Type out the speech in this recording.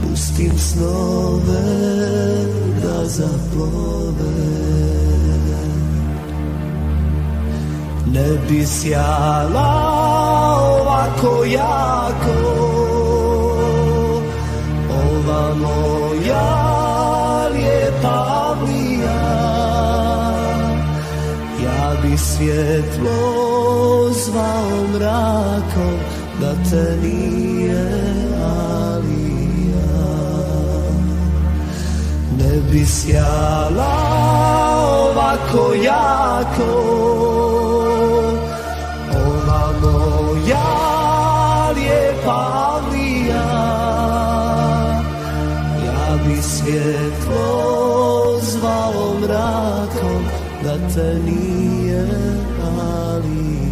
Pustim snove da zaplove, ne bi sjala ovako jako ova moja lijepa Avlija. Ja bi svjetlo zvao mrakom da te nije Alija. Ne bi sjala ovako jako ova moja lijepa Avlija. Ja bi svjetlo zvao mrakom da te nije Alija.